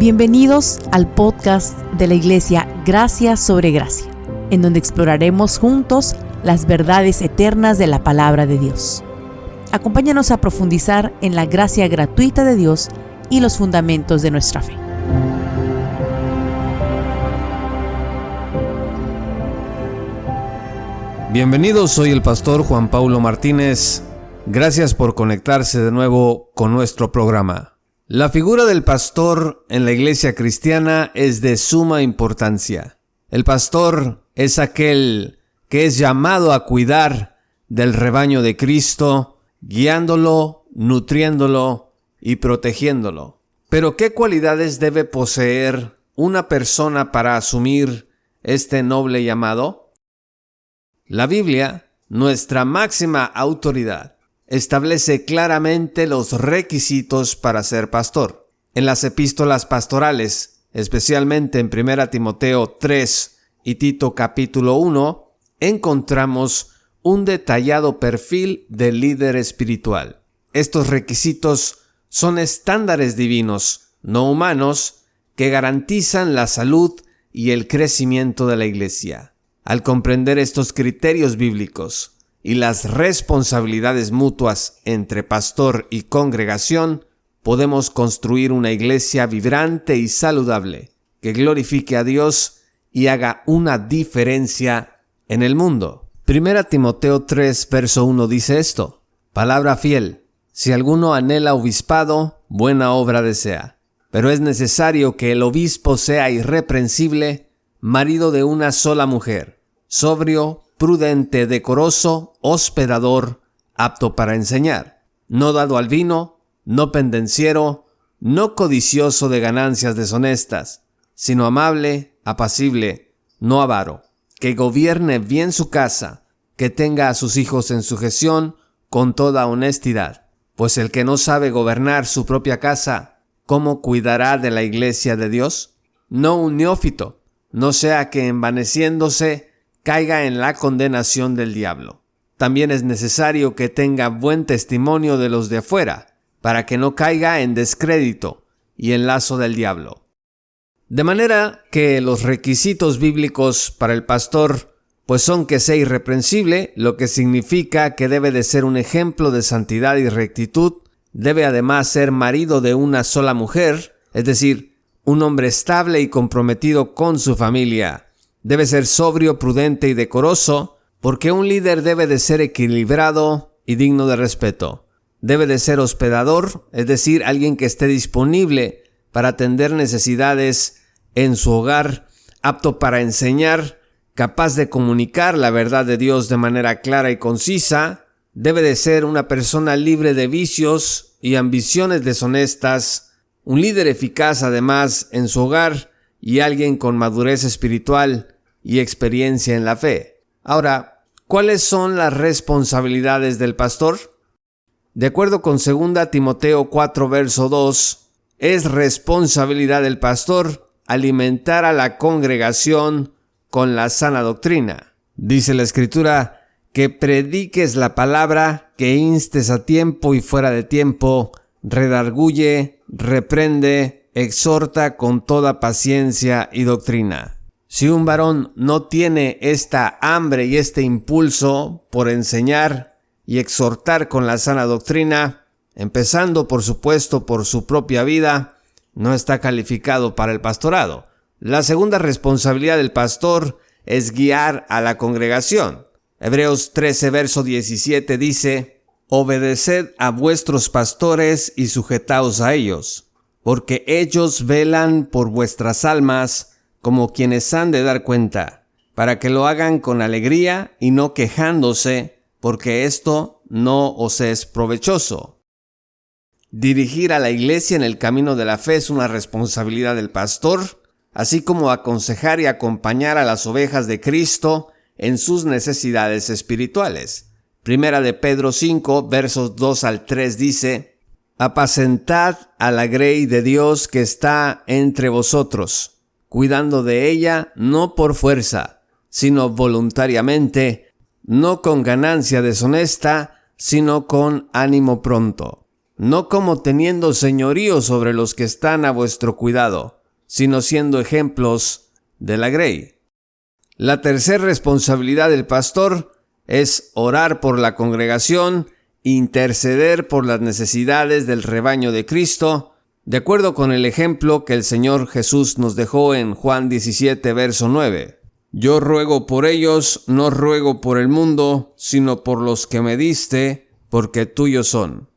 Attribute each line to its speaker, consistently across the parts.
Speaker 1: Bienvenidos al podcast de la Iglesia Gracia sobre Gracia, en donde exploraremos juntos las verdades eternas de la Palabra de Dios. Acompáñanos a profundizar en la gracia gratuita de Dios y los fundamentos de nuestra fe.
Speaker 2: Bienvenidos, soy el pastor Juan Paulo Martínez. Gracias por conectarse de nuevo con nuestro programa. La figura del pastor en la iglesia cristiana es de suma importancia. El pastor es aquel que es llamado a cuidar del rebaño de Cristo, guiándolo, nutriéndolo y protegiéndolo. Pero ¿qué cualidades debe poseer una persona para asumir este noble llamado? La Biblia, nuestra máxima autoridad, establece claramente los requisitos para ser pastor. En las epístolas pastorales, especialmente en 1 Timoteo 3 y Tito capítulo 1, encontramos un detallado perfil del líder espiritual. Estos requisitos son estándares divinos, no humanos, que garantizan la salud y el crecimiento de la iglesia. Al comprender estos criterios bíblicos y las responsabilidades mutuas entre pastor y congregación, podemos construir una iglesia vibrante y saludable que glorifique a Dios y haga una diferencia en el mundo. 1 Timoteo 3, verso 1 dice esto: palabra fiel, si alguno anhela obispado, buena obra desea. Pero es necesario que el obispo sea irreprensible, marido de una sola mujer, sobrio, prudente, decoroso, hospedador, apto para enseñar, no dado al vino, no pendenciero, no codicioso de ganancias deshonestas, sino amable, apacible, no avaro, que gobierne bien su casa, que tenga a sus hijos en sujeción con toda honestidad. Pues el que no sabe gobernar su propia casa, ¿cómo cuidará de la iglesia de Dios? No un neófito, no sea que envaneciéndose caiga en la condenación del diablo. También es necesario que tenga buen testimonio de los de afuera, para que no caiga en descrédito y en lazo del diablo. De manera que los requisitos bíblicos para el pastor pues son que sea irreprensible, lo que significa que debe de ser un ejemplo de santidad y rectitud. Debe además ser marido de una sola mujer, es decir, un hombre estable y comprometido con su familia. Debe ser sobrio, prudente y decoroso, porque un líder debe de ser equilibrado y digno de respeto. Debe de ser hospedador, es decir, alguien que esté disponible para atender necesidades en su hogar, apto para enseñar, capaz de comunicar la verdad de Dios de manera clara y concisa. Debe de ser una persona libre de vicios y ambiciones deshonestas, un líder eficaz además en su hogar y alguien con madurez espiritual y experiencia en la fe. Ahora, ¿cuáles son las responsabilidades del pastor? De acuerdo con 2 Timoteo 4, verso 2, es responsabilidad del pastor alimentar a la congregación con la sana doctrina. Dice la Escritura que prediques la palabra, que instes a tiempo y fuera de tiempo, redarguye, reprende, exhorta con toda paciencia y doctrina. Si un varón no tiene esta hambre y este impulso por enseñar y exhortar con la sana doctrina, empezando por supuesto por su propia vida, no está calificado para el pastorado. La segunda responsabilidad del pastor es guiar a la congregación. Hebreos 13, verso 17 dice: obedeced a vuestros pastores y sujetaos a ellos, porque ellos velan por vuestras almas como quienes han de dar cuenta, para que lo hagan con alegría y no quejándose, porque esto no os es provechoso. Dirigir a la iglesia en el camino de la fe es una responsabilidad del pastor, así como aconsejar y acompañar a las ovejas de Cristo en sus necesidades espirituales. 1 de Pedro 5, versos 2 al 3 dice: apacentad a la grey de Dios que está entre vosotros, cuidando de ella no por fuerza, sino voluntariamente, no con ganancia deshonesta, sino con ánimo pronto, no como teniendo señorío sobre los que están a vuestro cuidado, sino siendo ejemplos de la grey. La tercera responsabilidad del pastor es orar por la congregación, interceder por las necesidades del rebaño de Cristo, de acuerdo con el ejemplo que el Señor Jesús nos dejó en Juan 17, verso 9. Yo ruego por ellos, no ruego por el mundo, sino por los que me diste, porque tuyos son.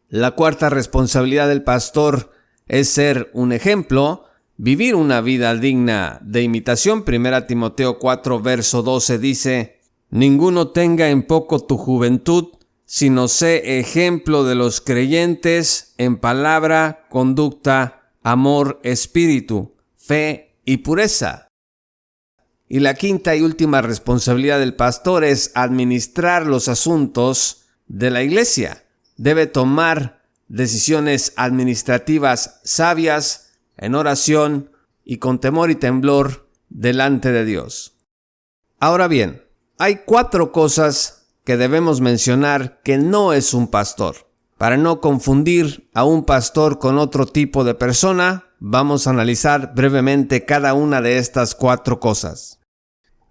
Speaker 2: La cuarta responsabilidad del pastor es ser un ejemplo, vivir una vida digna de imitación. 1 Timoteo 4, verso 12 dice: ninguno tenga en poco tu juventud, sino sé ejemplo de los creyentes en palabra, conducta, amor, espíritu, fe y pureza. Y la quinta y última responsabilidad del pastor es administrar los asuntos de la iglesia. Debe tomar decisiones administrativas sabias, en oración y con temor y temblor delante de Dios. Ahora bien, hay 4 cosas que debemos mencionar que no es un pastor. Para no confundir a un pastor con otro tipo de persona, vamos a analizar brevemente cada una de estas 4 cosas.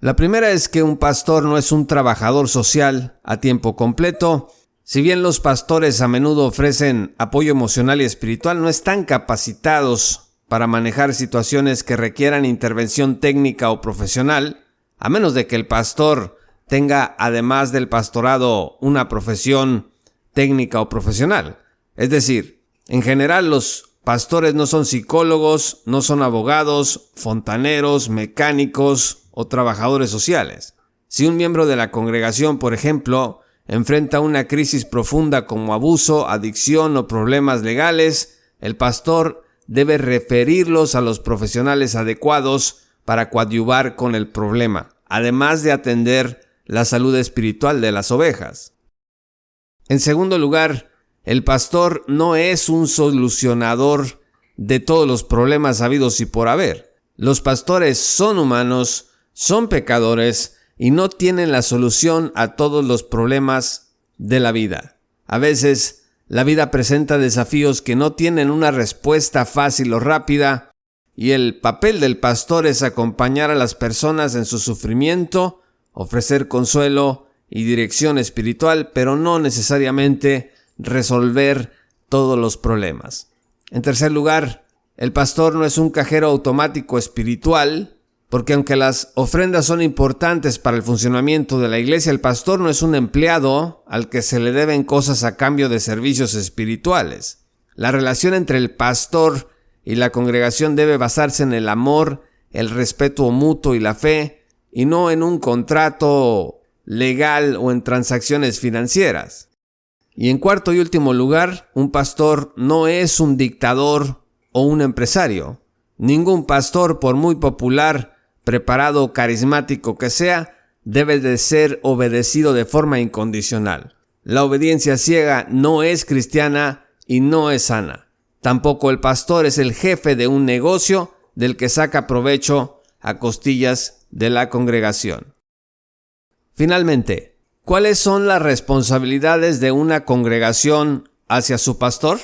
Speaker 2: La primera es que un pastor no es un trabajador social a tiempo completo. Si bien los pastores a menudo ofrecen apoyo emocional y espiritual, no están capacitados para manejar situaciones que requieran intervención técnica o profesional, a menos de que el pastor tenga, además del pastorado, una profesión técnica o profesional. Es decir, en general los pastores no son psicólogos, no son abogados, fontaneros, mecánicos o trabajadores sociales. Si un miembro de la congregación, por ejemplo, enfrenta una crisis profunda como abuso, adicción o problemas legales, el pastor debe referirlos a los profesionales adecuados para coadyuvar con el problema, además de atender la salud espiritual de las ovejas. En segundo lugar, el pastor no es un solucionador de todos los problemas habidos y por haber. Los pastores son humanos, son pecadores y no tienen la solución a todos los problemas de la vida. A veces, la vida presenta desafíos que no tienen una respuesta fácil o rápida, y el papel del pastor es acompañar a las personas en su sufrimiento, ofrecer consuelo y dirección espiritual, pero no necesariamente resolver todos los problemas. En tercer lugar, el pastor no es un cajero automático espiritual, porque aunque las ofrendas son importantes para el funcionamiento de la iglesia, el pastor no es un empleado al que se le deben cosas a cambio de servicios espirituales. La relación entre el pastor y la congregación debe basarse en el amor, el respeto mutuo y la fe, y no en un contrato legal o en transacciones financieras. Y en cuarto y último lugar, un pastor no es un dictador o un empresario. Ningún pastor, por muy popular, preparado o carismático que sea, debe de ser obedecido de forma incondicional. La obediencia ciega no es cristiana y no es sana. Tampoco el pastor es el jefe de un negocio del que saca provecho a costillas de la congregación. Finalmente, ¿cuáles son las responsabilidades de una congregación hacia su pastor?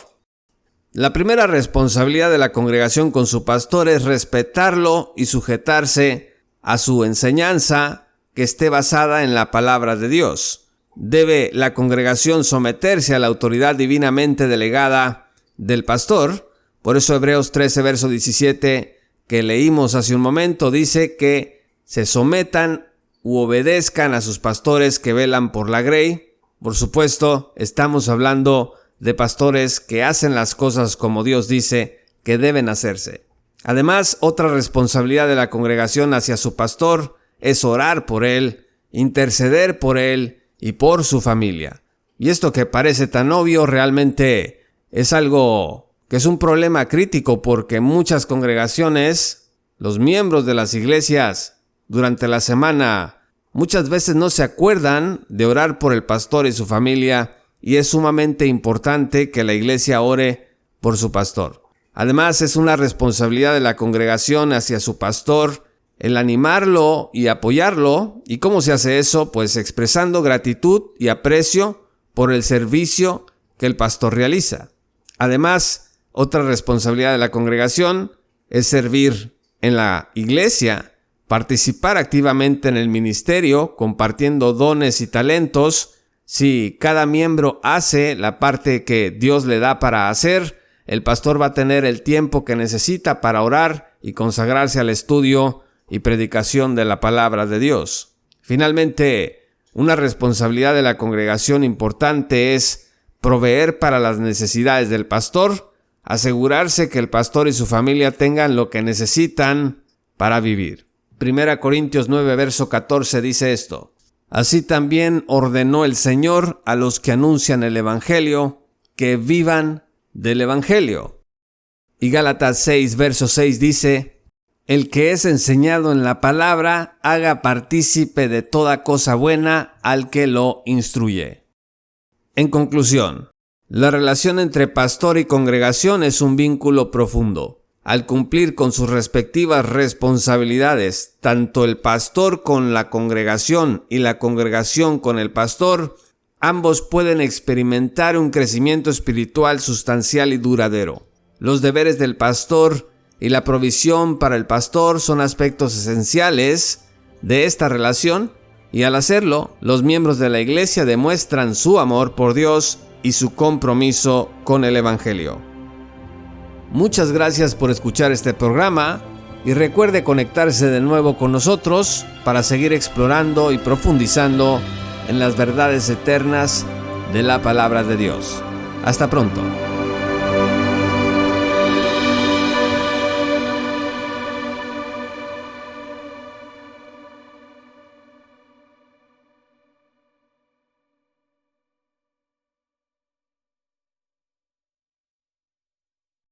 Speaker 2: La primera responsabilidad de la congregación con su pastor es respetarlo y sujetarse a su enseñanza que esté basada en la palabra de Dios. Debe la congregación someterse a la autoridad divinamente delegada del pastor. Por eso Hebreos 13, verso 17, que leímos hace un momento, dice que se sometan u obedezcan a sus pastores que velan por la grey. Por supuesto, estamos hablando de pastores que hacen las cosas como Dios dice que deben hacerse. Además, otra responsabilidad de la congregación hacia su pastor es orar por él, interceder por él y por su familia. Y esto que parece tan obvio realmente es algo que es un problema crítico, porque muchas congregaciones, los miembros de las iglesias durante la semana muchas veces no se acuerdan de orar por el pastor y su familia. Y es sumamente importante que la iglesia ore por su pastor. Además, es una responsabilidad de la congregación hacia su pastor el animarlo y apoyarlo. ¿Y cómo se hace eso? Pues expresando gratitud y aprecio por el servicio que el pastor realiza. Además, otra responsabilidad de la congregación es servir en la iglesia, participar activamente en el ministerio, compartiendo dones y talentos. Si cada miembro hace la parte que Dios le da para hacer, el pastor va a tener el tiempo que necesita para orar y consagrarse al estudio y predicación de la palabra de Dios. Finalmente, una responsabilidad de la congregación importante es proveer para las necesidades del pastor, asegurarse que el pastor y su familia tengan lo que necesitan para vivir. 1 Corintios 9, verso 14 dice esto: Así también ordenó el Señor a los que anuncian el Evangelio que vivan del Evangelio. Y Gálatas 6, verso 6 dice: El que es enseñado en la palabra, haga partícipe de toda cosa buena al que lo instruye. En conclusión, la relación entre pastor y congregación es un vínculo profundo. Al cumplir con sus respectivas responsabilidades, tanto el pastor con la congregación y la congregación con el pastor, ambos pueden experimentar un crecimiento espiritual sustancial y duradero. Los deberes del pastor y la provisión para el pastor son aspectos esenciales de esta relación, y al hacerlo, los miembros de la iglesia demuestran su amor por Dios y su compromiso con el Evangelio. Muchas gracias por escuchar este programa y recuerde conectarse de nuevo con nosotros para seguir explorando y profundizando en las verdades eternas de la palabra de Dios. Hasta pronto.